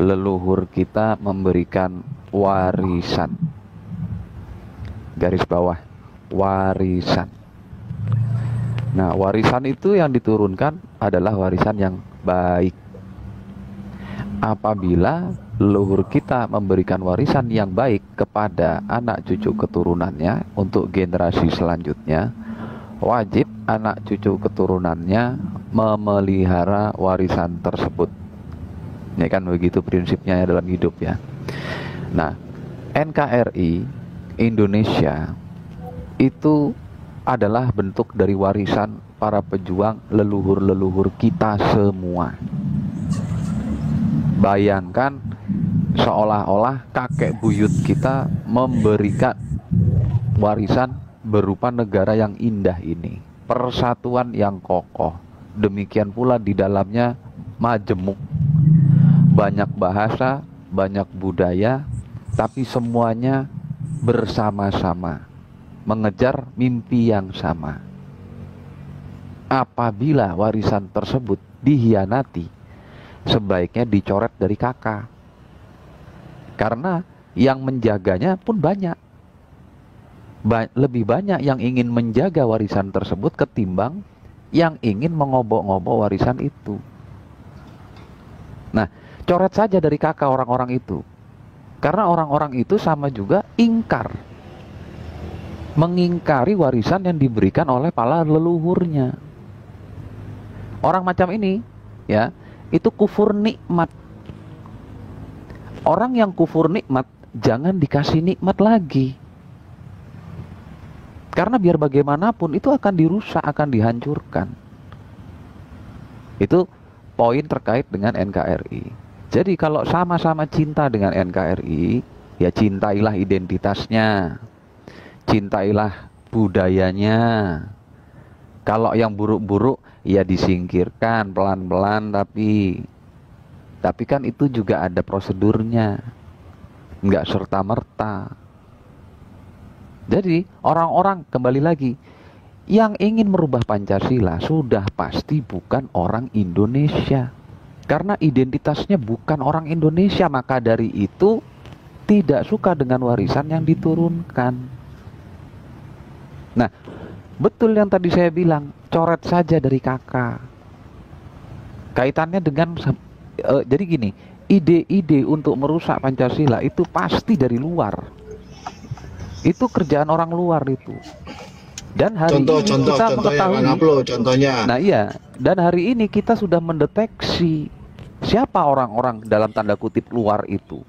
leluhur kita memberikan warisan. Garis bawah, warisan. Nah, warisan itu yang diturunkan adalah warisan yang baik. Apabila leluhur kita memberikan warisan yang baik kepada anak cucu keturunannya untuk generasi selanjutnya, wajib anak cucu keturunannya memelihara warisan tersebut. Ya kan begitu prinsipnya dalam hidup ya. Nah, NKRI Indonesia itu adalah bentuk dari warisan para pejuang leluhur-leluhur kita semua. Bayangkan seolah-olah kakek buyut kita memberikan warisan berupa negara yang indah ini, persatuan yang kokoh, demikian pula di dalamnya majemuk, banyak bahasa, banyak budaya, tapi semuanya bersama-sama mengejar mimpi yang sama. Apabila warisan tersebut dihianati, sebaiknya dicoret dari kakak, karena yang menjaganya pun banyak. Lebih banyak yang ingin menjaga warisan tersebut ketimbang yang ingin mengobok-ngobok warisan itu. Nah, coret saja dari kakak orang-orang itu, karena orang-orang itu sama juga ingkar, mengingkari warisan yang diberikan oleh para leluhurnya. Orang macam ini ya, itu kufur nikmat. Orang yang kufur nikmat jangan dikasih nikmat lagi, karena biar bagaimanapun itu akan dirusak, akan dihancurkan. Itu poin terkait dengan NKRI. Jadi kalau sama-sama cinta dengan NKRI, ya cintailah identitasnya, cintailah budayanya. Kalau yang buruk-buruk ya disingkirkan pelan-pelan, tapi kan itu juga ada prosedurnya, nggak serta-merta. Jadi orang-orang, kembali lagi, yang ingin merubah Pancasila sudah pasti bukan orang Indonesia, karena identitasnya bukan orang Indonesia. Maka dari itu tidak suka dengan warisan yang diturunkan. Nah, betul yang tadi saya bilang, coret saja dari kakak. Kaitannya dengan jadi gini, ide-ide untuk merusak Pancasila itu pasti dari luar. Itu kerjaan orang luar itu. Dan hari ini kita mengetahui contohnya. Nah iya, dan hari ini kita sudah mendeteksi siapa orang-orang dalam tanda kutip luar itu.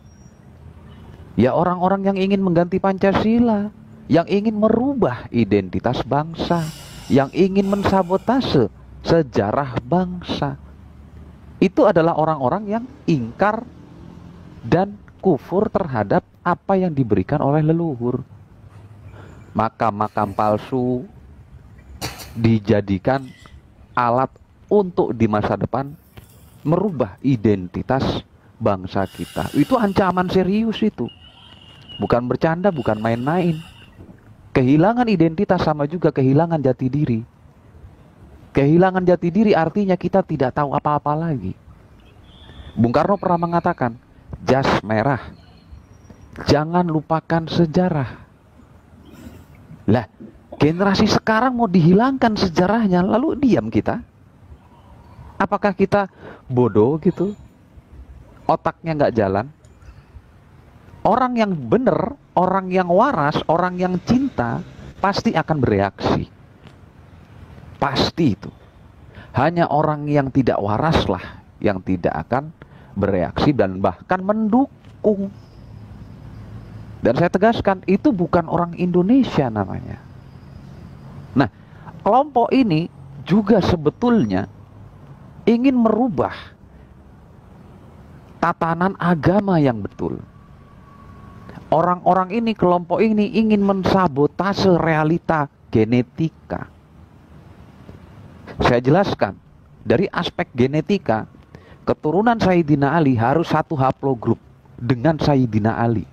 Ya orang-orang yang ingin mengganti Pancasila, yang ingin merubah identitas bangsa, yang ingin mensabotase sejarah bangsa. Itu adalah orang-orang yang ingkar dan kufur terhadap apa yang diberikan oleh leluhur. Makam-makam palsu dijadikan alat untuk di masa depan merubah identitas bangsa kita. Itu ancaman serius itu. Bukan bercanda, bukan main-main. Kehilangan identitas sama juga kehilangan jati diri. Kehilangan jati diri artinya kita tidak tahu apa-apa lagi. Bung Karno pernah mengatakan, jas merah, jangan lupakan sejarah. Lah, generasi sekarang mau dihilangkan sejarahnya, lalu diam kita. Apakah kita bodoh gitu? Otaknya nggak jalan? Orang yang benar, orang yang waras, orang yang cinta pasti akan bereaksi. Pasti itu. Hanya orang yang tidak waras lah yang tidak akan bereaksi dan bahkan mendukung. Dan saya tegaskan, itu bukan orang Indonesia namanya. Nah, kelompok ini juga sebetulnya ingin merubah tatanan agama yang betul. Orang-orang ini, kelompok ini ingin mensabotase realita genetika. Saya jelaskan, dari aspek genetika, keturunan Sayyidina Ali harus satu haplogrup dengan Sayyidina Ali.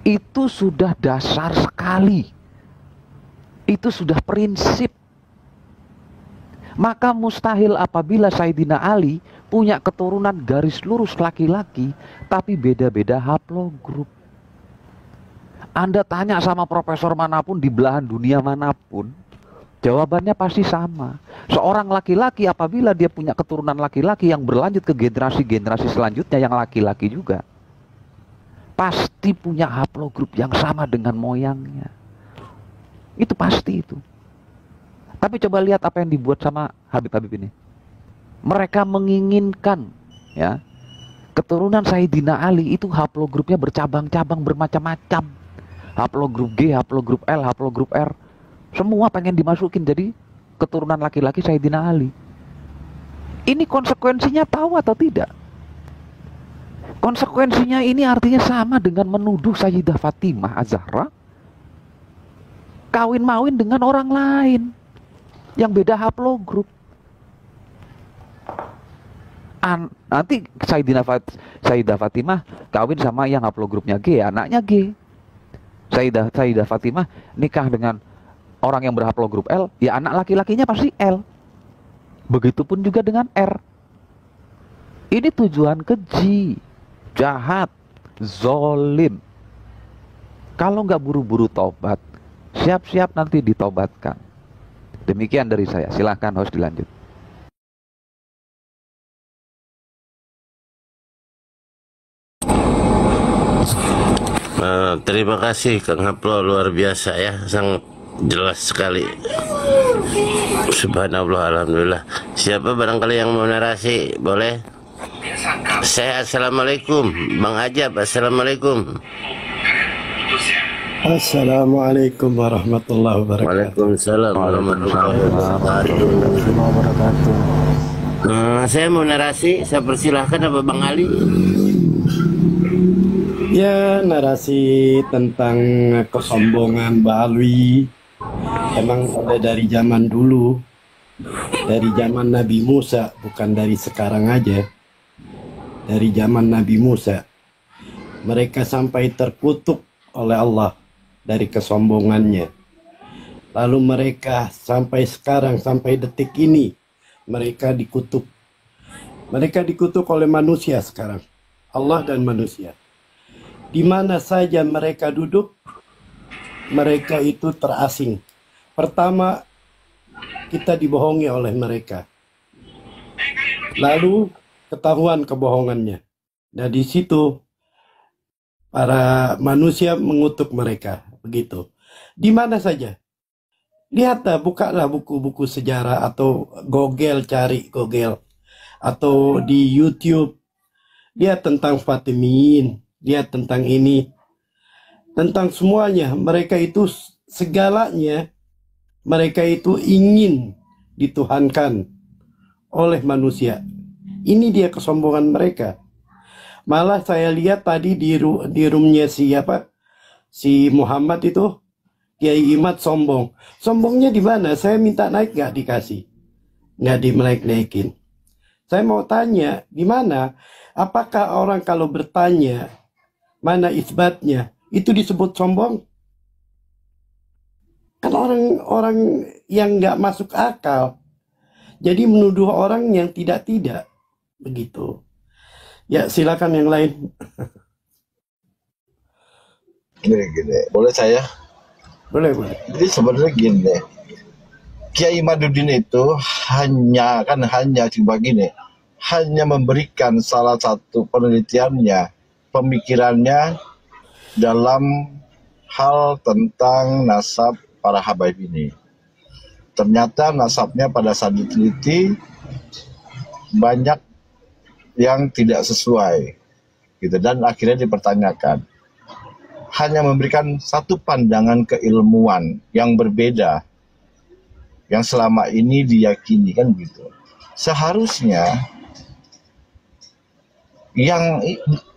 Itu sudah dasar sekali. Itu sudah prinsip. Maka mustahil apabila Sayyidina Ali punya keturunan garis lurus laki-laki, tapi beda-beda haplogrup. Anda tanya sama profesor manapun di belahan dunia manapun, jawabannya pasti sama. Seorang laki-laki apabila dia punya keturunan laki-laki yang berlanjut ke generasi-generasi selanjutnya yang laki-laki juga, pasti punya haplogrup yang sama dengan moyangnya. Itu pasti itu. Tapi coba lihat apa yang dibuat sama Habib-Habib ini. Mereka menginginkan, ya, keturunan Sayyidina Ali itu haplogrupnya bercabang-cabang, bermacam-macam. Haplogrup G, haplogrup L, haplogrup R, semua pengen dimasukin jadi keturunan laki-laki Sayyidina Ali. Ini konsekuensinya tahu atau tidak? Konsekuensinya ini artinya sama dengan menuduh Sayyidah Fatimah Az-Zahra kawin-mawin dengan orang lain yang beda haplogrup. Nanti Sayyidah Fatimah kawin sama yang haplogrupnya G, anaknya G. Sayyidah Fatimah nikah dengan orang yang berhaplogrup L, ya anak laki-lakinya pasti L. Begitupun juga dengan R. Ini tujuan keji, jahat, zolim. Kalau nggak buru-buru tobat, siap-siap nanti ditobatkan. Demikian dari saya. Silahkan host dilanjut. Terima kasih Kang Haplo, luar biasa ya, sangat jelas sekali. Subhanallah, alhamdulillah. Siapa barangkali yang mau narasi, boleh? Saya assalamualaikum, Bang Ajab, assalamualaikum. Assalamualaikum warahmatullahi wabarakatuh. Waalaikumsalam warahmatullahi wabarakatuh. Saya mau narasi, saya persilahkan apa Bang Ali? Ya, narasi tentang kesombongan Ba'alwi emang ada dari zaman dulu, dari zaman Nabi Musa, bukan dari sekarang aja. Dari zaman Nabi Musa mereka sampai terkutuk oleh Allah dari kesombongannya. Lalu mereka sampai sekarang, sampai detik ini mereka dikutuk. Mereka dikutuk oleh manusia sekarang, Allah dan manusia. Di mana saja mereka duduk, mereka itu terasing. Pertama, kita dibohongi oleh mereka. Lalu ketahuan kebohongannya. Nah, di situ para manusia mengutuk mereka. Begitu. Di mana saja. Lihatlah, bukalah buku-buku sejarah atau cari Google. Atau di YouTube. Lihat tentang Fatimiyin. Lihat tentang ini, tentang semuanya. Mereka itu segalanya, mereka itu ingin dituhankan oleh manusia. Ini dia kesombongan mereka. Malah saya lihat tadi di roomnya si Muhammad itu, Kiai Imad sombong. Sombongnya di mana? Saya minta naik nggak dikasih, nggak dinaik-naikin. Saya mau tanya, di mana? Apakah orang kalau bertanya mana isbatnya, itu disebut sombong? Kan orang-orang yang nggak masuk akal. Jadi menuduh orang yang tidak-tidak. Begitu. Ya, silakan yang lain. Gini. Boleh saya? Boleh. Jadi sebenarnya gini. Kiai Imaduddin itu hanya coba gini, hanya memberikan salah satu penelitiannya, pemikirannya dalam hal tentang nasab para habaib ini. Ternyata nasabnya pada saat diteliti banyak yang tidak sesuai gitu, dan akhirnya dipertanyakan. Hanya memberikan satu pandangan keilmuan yang berbeda yang selama ini diyakini, kan gitu. Seharusnya yang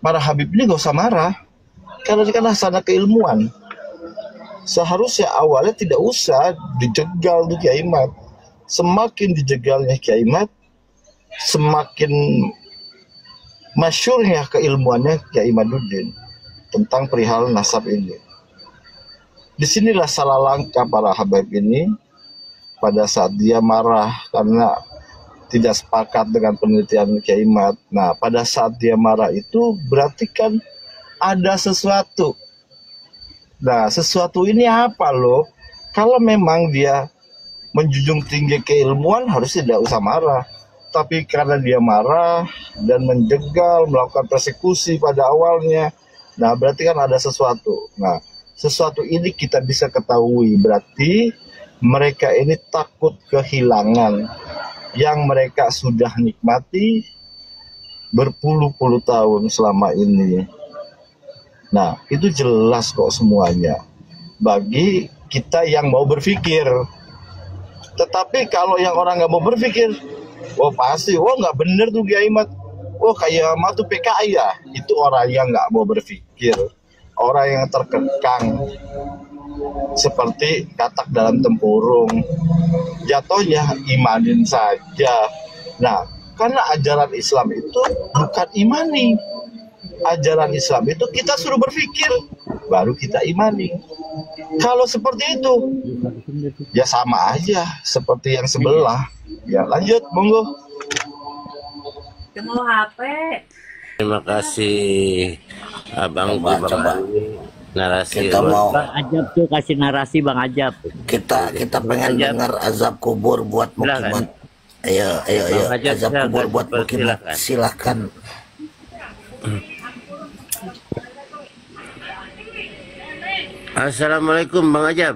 para habib ini gak usah marah, karena ini kan hasanah keilmuan. Seharusnya awalnya tidak usah dijegal tuh Kiai Imad. Semakin dijegalnya Kiai Imad, semakin masyhurnya keilmuannya Kiai Imaduddin tentang perihal nasab ini. Disinilah salah langkah para habaib ini pada saat dia marah karena tidak sepakat dengan penelitian Kiai Mat. Nah, pada saat dia marah itu berarti kan ada sesuatu. Nah, sesuatu ini apa loh? Kalau memang dia menjunjung tinggi keilmuan harus tidak usah marah. Tapi karena dia marah dan menjegal, melakukan persekusi pada awalnya, nah berarti kan ada sesuatu. Nah, sesuatu ini kita bisa ketahui berarti mereka ini takut kehilangan yang mereka sudah nikmati berpuluh-puluh tahun selama ini. Nah, itu jelas kok semuanya bagi kita yang mau berpikir. Tetapi kalau yang orang nggak mau berpikir, oh pasti, oh nggak bener tuh Kiai Mat, oh kayak Mat tuh PKI ya. Itu orang yang nggak mau berpikir, orang yang terkekang seperti katak dalam tempurung, jatuhnya imanin saja. Nah, karena ajaran Islam itu bukan imani, ajaran Islam itu kita suruh berpikir baru kita imani. Kalau seperti itu ya sama aja seperti yang sebelah. Ya lanjut, monggo. Mau HP. Terima kasih Abang coba narasi. Kita mau Bang Ajab tuh kasih narasi Bang Ajab. kita pengen Ajab. dengar azab kubur buat Silakan. mukimat. Ayo Bang Ajab, azab silakan, kubur buat mukimat. silakan. Silahkan. Assalamualaikum Bang Ajab.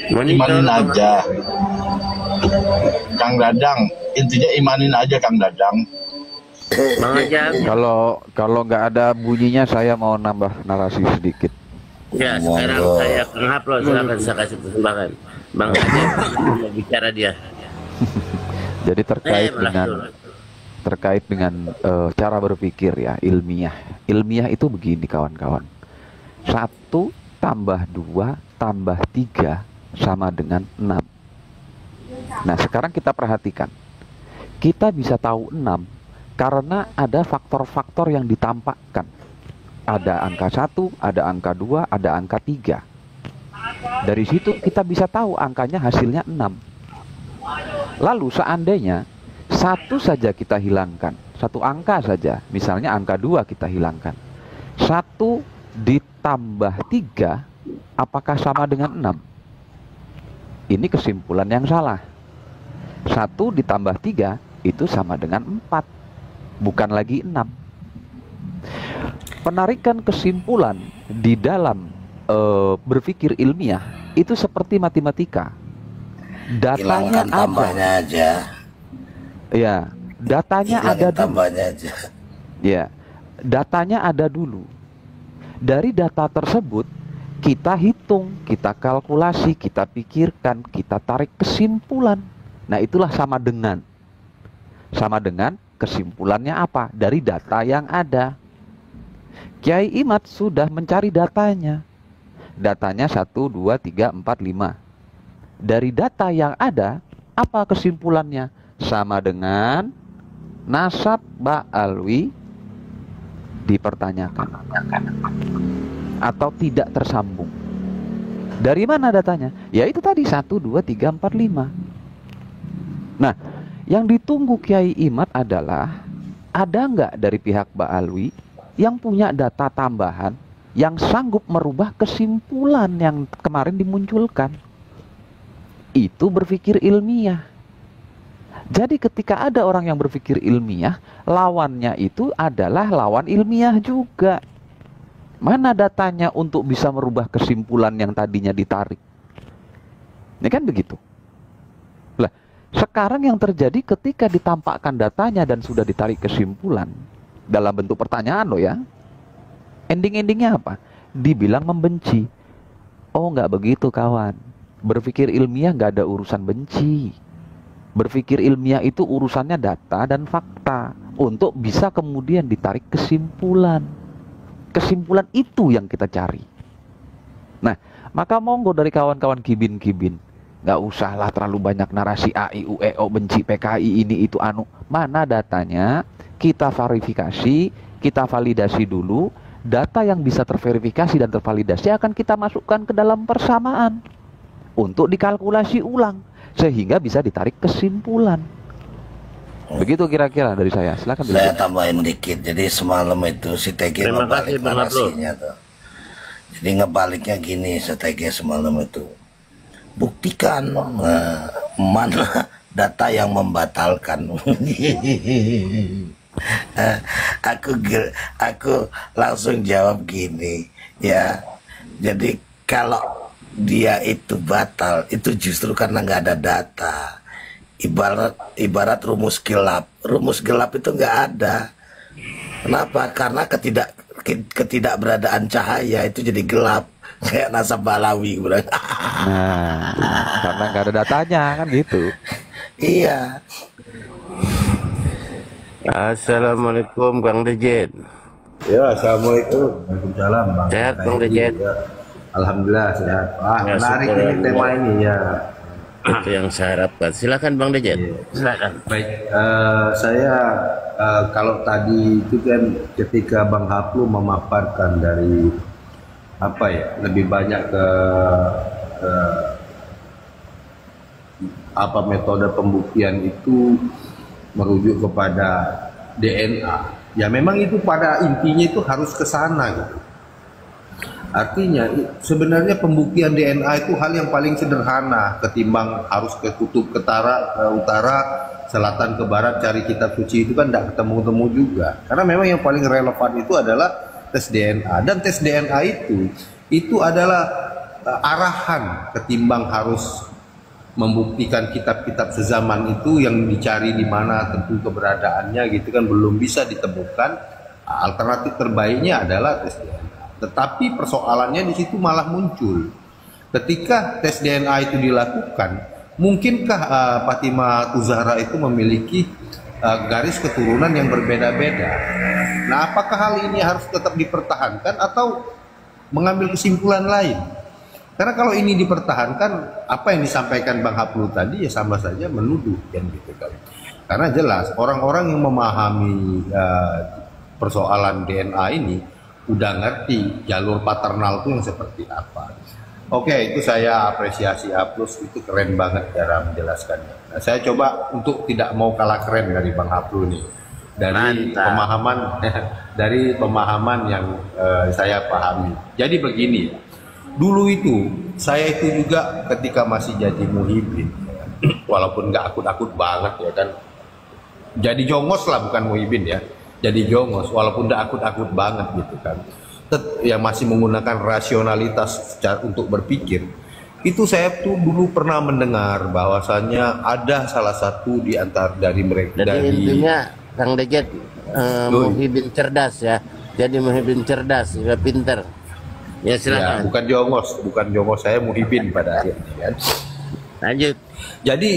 Imanin aja, Kang Dadang. Intinya imanin aja, Kang Dadang. Bang Ajab. Kalau nggak ada bunyinya, saya mau nambah narasi sedikit. Ya, sekarang Monggo. saya upload, silakan saya kasih kesempatan. Bang Ajab mau bicara dia. Jadi Malah terkait dengan cara berpikir ya, ilmiah. Ilmiah itu begini kawan-kawan. 1 tambah 2 tambah 3 sama dengan 6. Nah, sekarang kita perhatikan. Kita bisa tahu 6 karena ada faktor-faktor yang ditampakkan. Ada angka 1, ada angka 2, ada angka 3. Dari situ kita bisa tahu angkanya hasilnya 6. Lalu seandainya 1 saja kita hilangkan, 1 angka saja, misalnya angka 2 kita hilangkan, 1 ditambah 3 apakah sama dengan 6? Ini kesimpulan yang salah. 1 ditambah 3 itu sama dengan 4, bukan lagi 6. Penarikan kesimpulan di dalam berpikir ilmiah itu seperti matematika. Datanya Hilangkan tambahnya aja. Ya, datanya ada Hilangin dulu. tambahnya aja. Ya, datanya ada dulu. Dari data tersebut kita hitung, kita kalkulasi, kita pikirkan, kita tarik kesimpulan. Nah, itulah sama dengan. Sama dengan kesimpulannya apa? Dari data yang ada. Kiai Imat sudah mencari datanya. Datanya 1, 2, 3, 4, 5. Dari data yang ada, apa kesimpulannya? Sama dengan nasab Ba'alwi dipertanyakan atau tidak tersambung. Dari mana datanya? Ya itu tadi 1, 2, 3, 4, 5. Nah, yang ditunggu Kiai Imat adalah ada nggak dari pihak Ba'alwi yang punya data tambahan yang sanggup merubah kesimpulan yang kemarin dimunculkan. Itu berpikir ilmiah. Jadi ketika ada orang yang berpikir ilmiah, lawannya itu adalah lawan ilmiah juga. Mana datanya untuk bisa merubah kesimpulan yang tadinya ditarik? Ini kan begitu. Lah, sekarang yang terjadi ketika ditampakkan datanya dan sudah ditarik kesimpulan dalam bentuk pertanyaan loh ya. Ending-endingnya apa? Dibilang membenci. Oh, nggak begitu kawan. Berpikir ilmiah nggak ada urusan benci. Berpikir ilmiah itu urusannya data dan fakta untuk bisa kemudian ditarik kesimpulan. Kesimpulan itu yang kita cari. Nah, maka monggo dari kawan-kawan kibin-kibin, nggak usahlah terlalu banyak narasi A, I, U, E, O, benci, PKI, ini, itu, anu. Mana datanya? Kita verifikasi, kita validasi dulu. data yang bisa terverifikasi dan tervalidasi akan kita masukkan ke dalam persamaan untuk dikalkulasi ulang sehingga bisa ditarik kesimpulan. Begitu kira-kira dari saya. Silakan. Saya tambahin dikit. Jadi semalam itu si TG Terima ngebalik kasih, Bang Abdul. narasinya tuh. Jadi ngebaliknya gini si TG semalam itu. Buktikan mana data yang membatalkan. aku langsung jawab gini ya. Jadi kalau dia itu batal itu justru karena nggak ada data. Ibarat rumus gelap itu nggak ada. Kenapa? Karena ketidakberadaan cahaya itu jadi gelap kayak nasab Balawi. Nah, karena nggak ada datanya kan gitu. Iya. Assalamualaikum Bang Dejet. Ya, assalamualaikum. Waalaikumsalam, Bang. Sehat, Bang Dejet? Ya. Alhamdulillah sehat. Wah, Ya, menarik syukur, ini tema ini ya. Itu yang saya harapkan. Silakan Bang Dejet. Silakan. Baik, saya kalau tadi itu kan ketika Bang Haplu memaparkan dari apa ya, lebih banyak ke apa metode pembuktian itu merujuk kepada DNA. Ya memang itu pada intinya itu harus ke sana gitu. Artinya sebenarnya pembuktian DNA itu hal yang paling sederhana ketimbang harus ke kutub ketara, ke utara, selatan ke barat cari kitab suci itu kan tidak ketemu-temu juga. Karena memang yang paling relevan itu adalah tes DNA, dan tes DNA itu adalah arahan ketimbang harus membuktikan kitab-kitab sezaman itu yang dicari di mana tentu keberadaannya gitu kan belum bisa ditemukan. Alternatif terbaiknya adalah tes DNA. Tetapi persoalannya di situ malah muncul. Ketika tes DNA itu dilakukan, mungkinkah Fatimah Tuzahra itu memiliki garis keturunan yang berbeda-beda? Nah, apakah hal ini harus tetap dipertahankan atau mengambil kesimpulan lain? Karena kalau ini dipertahankan, apa yang disampaikan Bang Haplu tadi ya sama saja menuduh kan gitu kan. Karena jelas orang-orang yang memahami persoalan DNA ini udah ngerti jalur paternal itu yang seperti apa. Oke, itu saya apresiasi Haplus, itu keren banget cara menjelaskannya. Nah, saya coba untuk tidak mau kalah keren dari Bang Haplu nih. Dari pemahaman dari pemahaman yang saya pahami. Jadi begini, dulu itu saya itu juga ketika masih jadi muhibin, walaupun nggak akut-akut banget ya kan, jadi jongos lah bukan muhibin ya, jadi jongos walaupun nggak akut-akut banget gitu kan, yang masih menggunakan rasionalitas untuk berpikir. Itu saya tuh dulu pernah mendengar bahwasannya ada salah satu di antara dari mereka. Jadi intinya Kang Dejet muhibin cerdas ya, jadi muhibin cerdas, ya pinter. Ya silakan. Ya, bukan jongos, saya muhibin pada akhirnya kan. Lanjut. Jadi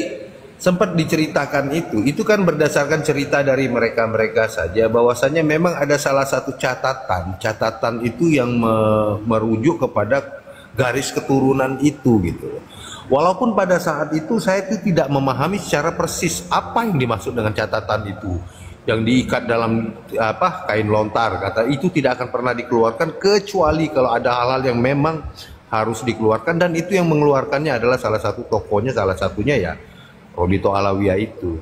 sempat diceritakan itu kan berdasarkan cerita dari mereka saja bahwasanya memang ada salah satu catatan itu yang merujuk kepada garis keturunan itu gitu. Walaupun pada saat itu saya itu tidak memahami secara persis apa yang dimaksud dengan catatan itu. Yang diikat dalam kain lontar, kata itu tidak akan pernah dikeluarkan kecuali kalau ada hal-hal yang memang harus dikeluarkan, dan itu yang mengeluarkannya adalah salah satu tokohnya, salah satunya ya Rodito Alawiyah itu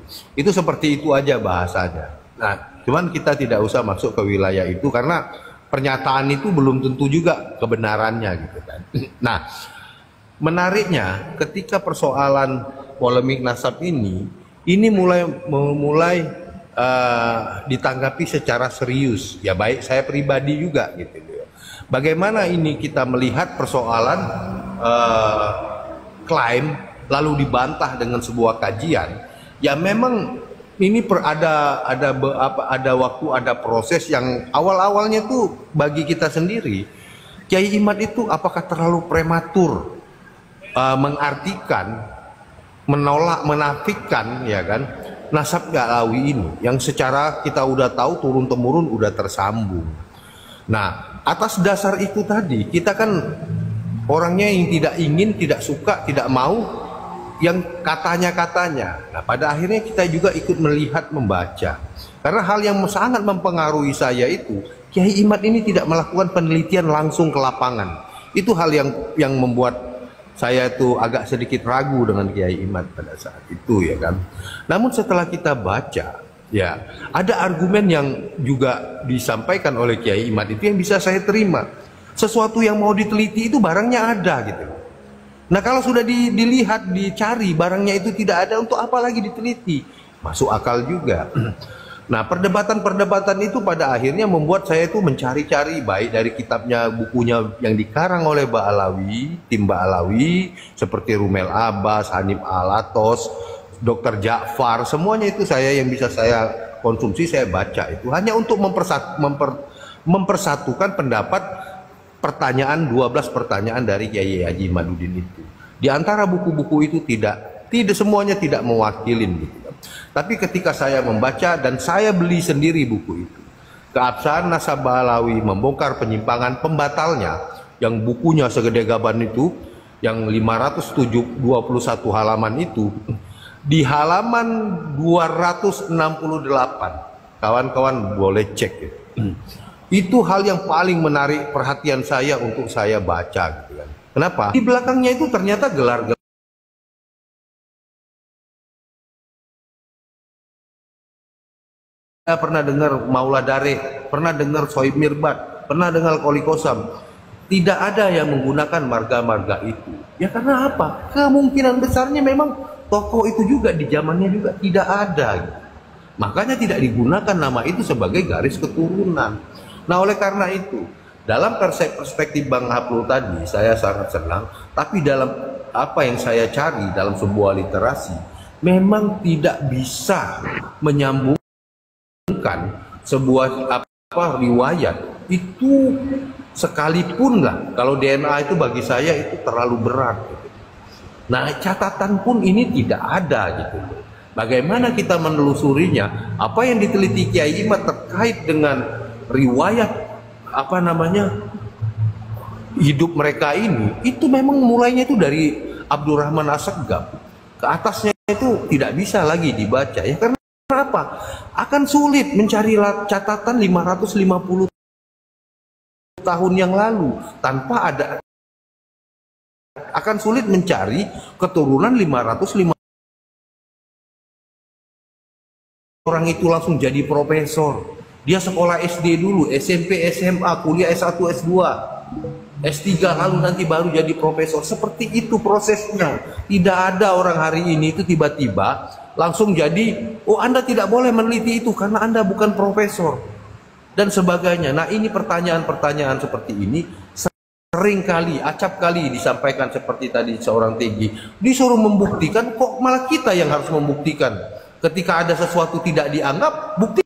seperti itu aja bahasanya. Nah, cuman kita tidak usah masuk ke wilayah itu karena pernyataan itu belum tentu juga kebenarannya gitu kan. Nah, menariknya ketika persoalan polemik nasab ini mulai ditanggapi secara serius, ya baik saya pribadi juga gitu. Bagaimana ini kita melihat persoalan klaim lalu dibantah dengan sebuah kajian, ya memang ini ada waktu, ada proses yang awal-awalnya tuh bagi kita sendiri, Kiai Imad itu apakah terlalu prematur mengartikan, menolak, menafikan ya kan nasab Galawi ini yang secara kita udah tahu turun temurun udah tersambung. Nah, atas dasar itu tadi kita kan orangnya yang tidak ingin, tidak suka, tidak mau yang katanya. Nah, pada akhirnya kita juga ikut melihat, membaca. Karena hal yang sangat mempengaruhi saya itu Kiai Imad ini tidak melakukan penelitian langsung ke lapangan. Itu hal yang membuat saya itu agak sedikit ragu dengan Kiai Imad pada saat itu, ya kan. Namun setelah kita baca, ya, ada argumen yang juga disampaikan oleh Kiai Imad itu yang bisa saya terima. Sesuatu yang mau diteliti itu barangnya ada gitu. Nah, kalau sudah dilihat, dicari, barangnya itu tidak ada, untuk apa lagi diteliti? Masuk akal juga. Nah, perdebatan-perdebatan itu pada akhirnya membuat saya itu mencari-cari, baik dari kitabnya, bukunya yang dikarang oleh Ba'alawi, tim Ba'alawi, seperti Rumel Abbas, Hanif Alatos, Dr. Ja'far, semuanya itu yang bisa saya konsumsi, saya baca itu hanya untuk mempersatukan pendapat 12 pertanyaan dari Kiai Haji Imaduddin itu. Di antara buku-buku itu tidak semuanya tidak mewakilin gitu. Tapi ketika saya membaca dan saya beli sendiri buku itu, Keabsahan Nasab Ba'alawi membongkar penyimpangan pembatalnya, yang bukunya segede gaban itu, yang 521 halaman itu, di halaman 268, kawan-kawan boleh cek ya. Itu hal yang paling menarik perhatian saya untuk saya baca gitu kan. Kenapa? Di belakangnya itu ternyata gelar-gelar. Saya pernah dengar Maula Dare, pernah dengar Sohib Mirbat, pernah dengar Qoli Qosam. Tidak ada yang menggunakan marga-marga itu. Ya karena apa? Kemungkinan besarnya memang tokoh itu juga di zamannya juga tidak ada gitu. Makanya tidak digunakan nama itu sebagai garis keturunan. Nah, oleh karena itu, dalam perspektif Bang Haplu tadi, saya sangat senang. Tapi dalam apa yang saya cari dalam sebuah literasi, memang tidak bisa menyambungkan sebuah riwayat itu sekalipun lah. Kalau DNA itu bagi saya itu terlalu berat. Gitu. Nah, catatan pun ini tidak ada gitu. Bagaimana kita menelusurinya? Apa yang diteliti Kiai Imad terkait dengan riwayat hidup mereka ini, itu memang mulainya itu dari Abdurrahman Assegaf ke atasnya itu tidak bisa lagi dibaca ya, karena apa? Akan sulit mencari catatan 550 tahun yang lalu tanpa ada, akan sulit mencari keturunan 550 orang itu langsung jadi profesor. Dia sekolah SD dulu, SMP, SMA, kuliah S1, S2, S3, lalu nanti baru jadi profesor. Seperti itu prosesnya. Tidak ada orang hari ini itu tiba-tiba langsung jadi, oh Anda tidak boleh meneliti itu karena Anda bukan profesor. Dan sebagainya. Nah, ini pertanyaan-pertanyaan seperti ini sering kali, acap kali disampaikan seperti tadi seorang TG. Disuruh membuktikan, kok malah kita yang harus membuktikan. Ketika ada sesuatu tidak dianggap, bukti.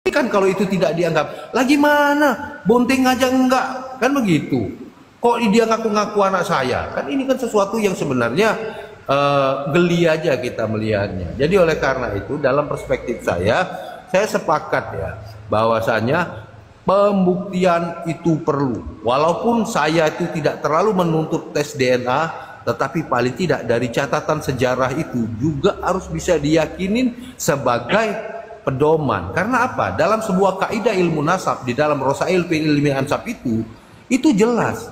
Kan kalau itu tidak dianggap, lagi mana? Bonteng aja enggak, kan begitu. Kok dia ngaku-ngaku anak saya? Kan ini kan sesuatu yang sebenarnya geli aja kita melihatnya. Jadi oleh karena itu dalam perspektif saya sepakat ya bahwasanya pembuktian itu perlu. Walaupun saya itu tidak terlalu menuntut tes DNA, tetapi paling tidak dari catatan sejarah itu juga harus bisa diyakinin sebagai pedoman. Karena apa? Dalam sebuah kaidah ilmu nasab, di dalam Rosail fi ilmi ansab itu jelas.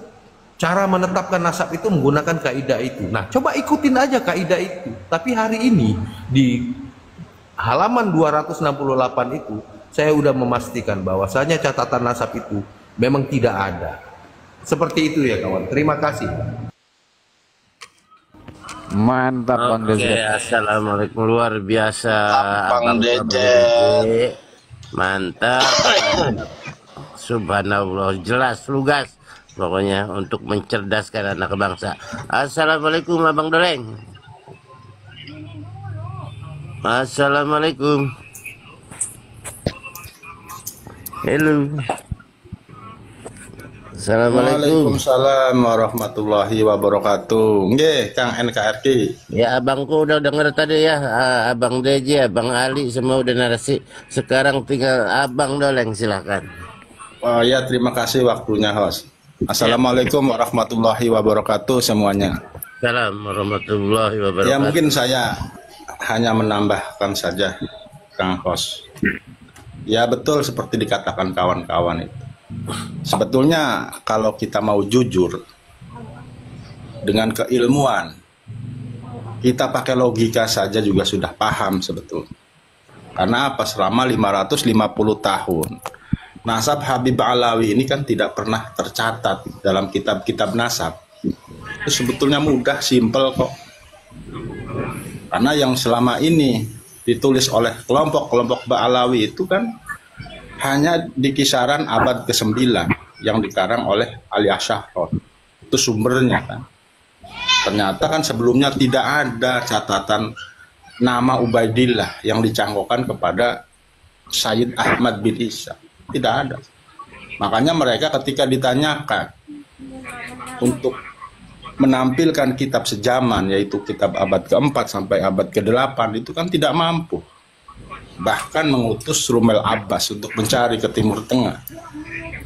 Cara menetapkan nasab itu menggunakan kaidah itu. Nah, coba ikutin aja kaidah itu. Tapi hari ini di halaman 268 itu saya sudah memastikan bahwasanya catatan nasab itu memang tidak ada. Seperti itu ya kawan. Terima kasih. Mantap Bang Oke, Dede. assalamualaikum, luar biasa Bang Dede. Mantap. Subhanallah, jelas lugas pokoknya untuk mencerdaskan anak bangsa. Assalamualaikum Abang Doleng. Assalamualaikum. Halo. Assalamualaikum. Waalaikumsalam warahmatullahi wabarakatuh. Nggih, Kang NKRI. Ya abangku udah denger tadi ya, Abang DJ, Abang Ali semua udah narasi. Sekarang tinggal Abang Doleng, silahkan. Oh ya, terima kasih waktunya, host. Assalamualaikum warahmatullahi wabarakatuh semuanya. Salam warahmatullahi wabarakatuh. Ya mungkin saya hanya menambahkan saja, Kang host. Ya betul seperti dikatakan kawan-kawan itu. Sebetulnya kalau kita mau jujur dengan keilmuan, kita pakai logika saja juga sudah paham sebetulnya. Karena apa? Selama 550 tahun nasab Habib Alawi ini kan tidak pernah tercatat dalam kitab-kitab nasab. Itu sebetulnya mudah, simpel kok. Karena yang selama ini ditulis oleh kelompok-kelompok Ba'alawi itu kan hanya di kisaran abad ke-9 yang dikarang oleh Ali Asy'ari. Itu sumbernya kan. Ternyata kan sebelumnya tidak ada catatan nama Ubaidillah yang dicangkokkan kepada Sayyid Ahmad bin Isa. Tidak ada. Makanya mereka ketika ditanyakan untuk menampilkan kitab sejaman, yaitu kitab abad ke-4 sampai abad ke-8, itu kan tidak mampu. Bahkan mengutus Rumel Abbas untuk mencari ke Timur Tengah.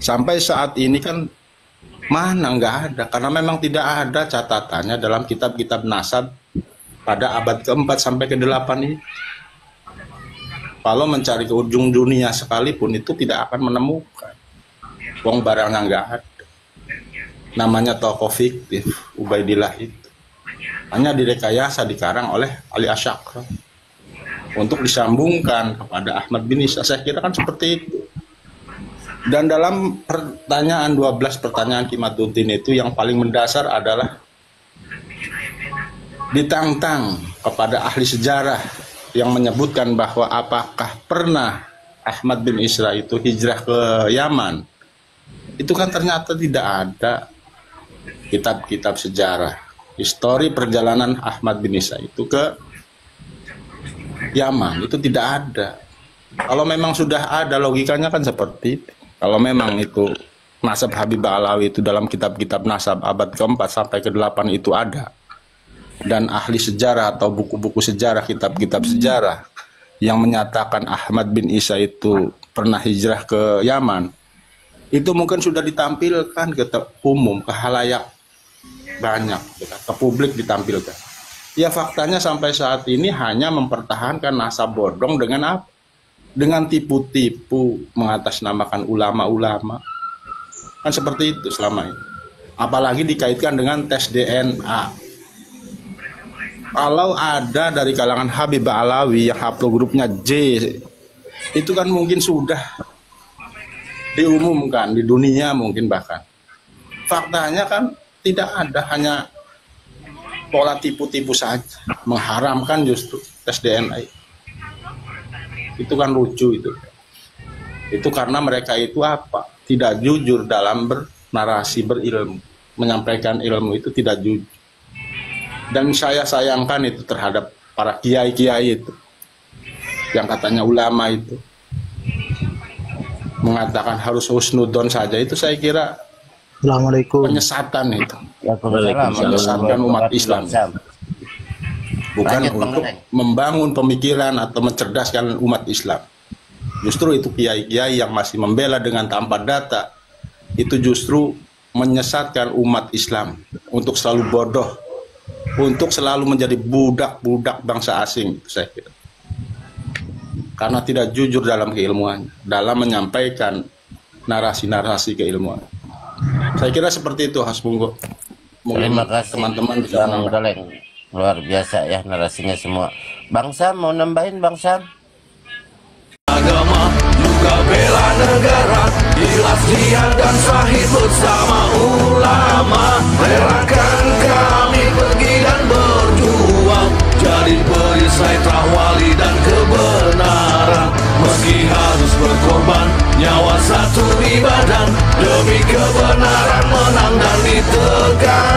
Sampai saat ini kan mana nggak ada, karena memang tidak ada catatannya dalam kitab-kitab nasab pada abad ke-4 sampai ke-8 ini. Kalau mencari ke ujung dunia sekalipun itu tidak akan menemukan. Wong barangnya nggak ada. Namanya tokoh fiktif Ubaidillah itu hanya direkayasa dikarang oleh Ali Asy'ari untuk disambungkan kepada Ahmad bin Isa. Saya kira kan seperti itu. Dan dalam pertanyaan 12 pertanyaan Kimaduddin itu yang paling mendasar adalah ditantang kepada ahli sejarah yang menyebutkan bahwa apakah pernah Ahmad bin Isa itu hijrah ke Yaman. Itu kan ternyata tidak ada kitab-kitab sejarah histori perjalanan Ahmad bin Isa itu ke Yaman, itu tidak ada. Kalau memang sudah ada, logikanya kan seperti itu. Kalau memang itu nasab Habib Alawi itu dalam kitab-kitab nasab abad ke-4 sampai ke-8 itu ada, dan ahli sejarah atau buku-buku sejarah, kitab-kitab sejarah yang menyatakan Ahmad bin Isa itu pernah hijrah ke Yaman, itu mungkin sudah ditampilkan ke umum, ke halayak banyak, ke publik ditampilkan. Ya faktanya sampai saat ini hanya mempertahankan nasab bodong dengan apa? Dengan tipu-tipu mengatasnamakan ulama-ulama. Kan seperti itu selama ini. Apalagi dikaitkan dengan tes DNA. Kalau ada dari kalangan Habib Alawi yang haplogrupnya J, itu kan mungkin sudah diumumkan di dunia mungkin bahkan. Faktanya kan tidak ada, hanya pola tipu-tipu saja, mengharamkan justru tes DNA. Itu kan lucu itu. Itu karena mereka itu apa? Tidak jujur dalam bernarasi, berilmu, menyampaikan ilmu itu tidak jujur. Dan saya sayangkan itu terhadap para kiai-kiai itu, yang katanya ulama itu mengatakan harus husnudon saja, itu saya kira penyesatan itu. Menyesatkan umat Islam. Bukan untuk membangun pemikiran atau mencerdaskan umat Islam. Justru itu kiai-kiai yang masih membela dengan tanpa data, itu justru menyesatkan umat Islam untuk selalu bodoh, untuk selalu menjadi budak-budak bangsa asing, saya kira. Karena tidak jujur dalam keilmuan, dalam menyampaikan narasi-narasi keilmuan. Saya kira seperti itu, Has Bunggo. Terima kasih teman-teman bisa mengeleng. Luar biasa ya narasinya semua. Bang Sam mau nambahin, Bang Sam? Agama juga bela negara, jelas jihad dan syahid bersama ulama. Relakan kami pergi dan berjuang, jadi perisai trawali dan kebenaran. Meski harus berkorban, nyawa satu di badan, demi kebenaran menang dan ditegak.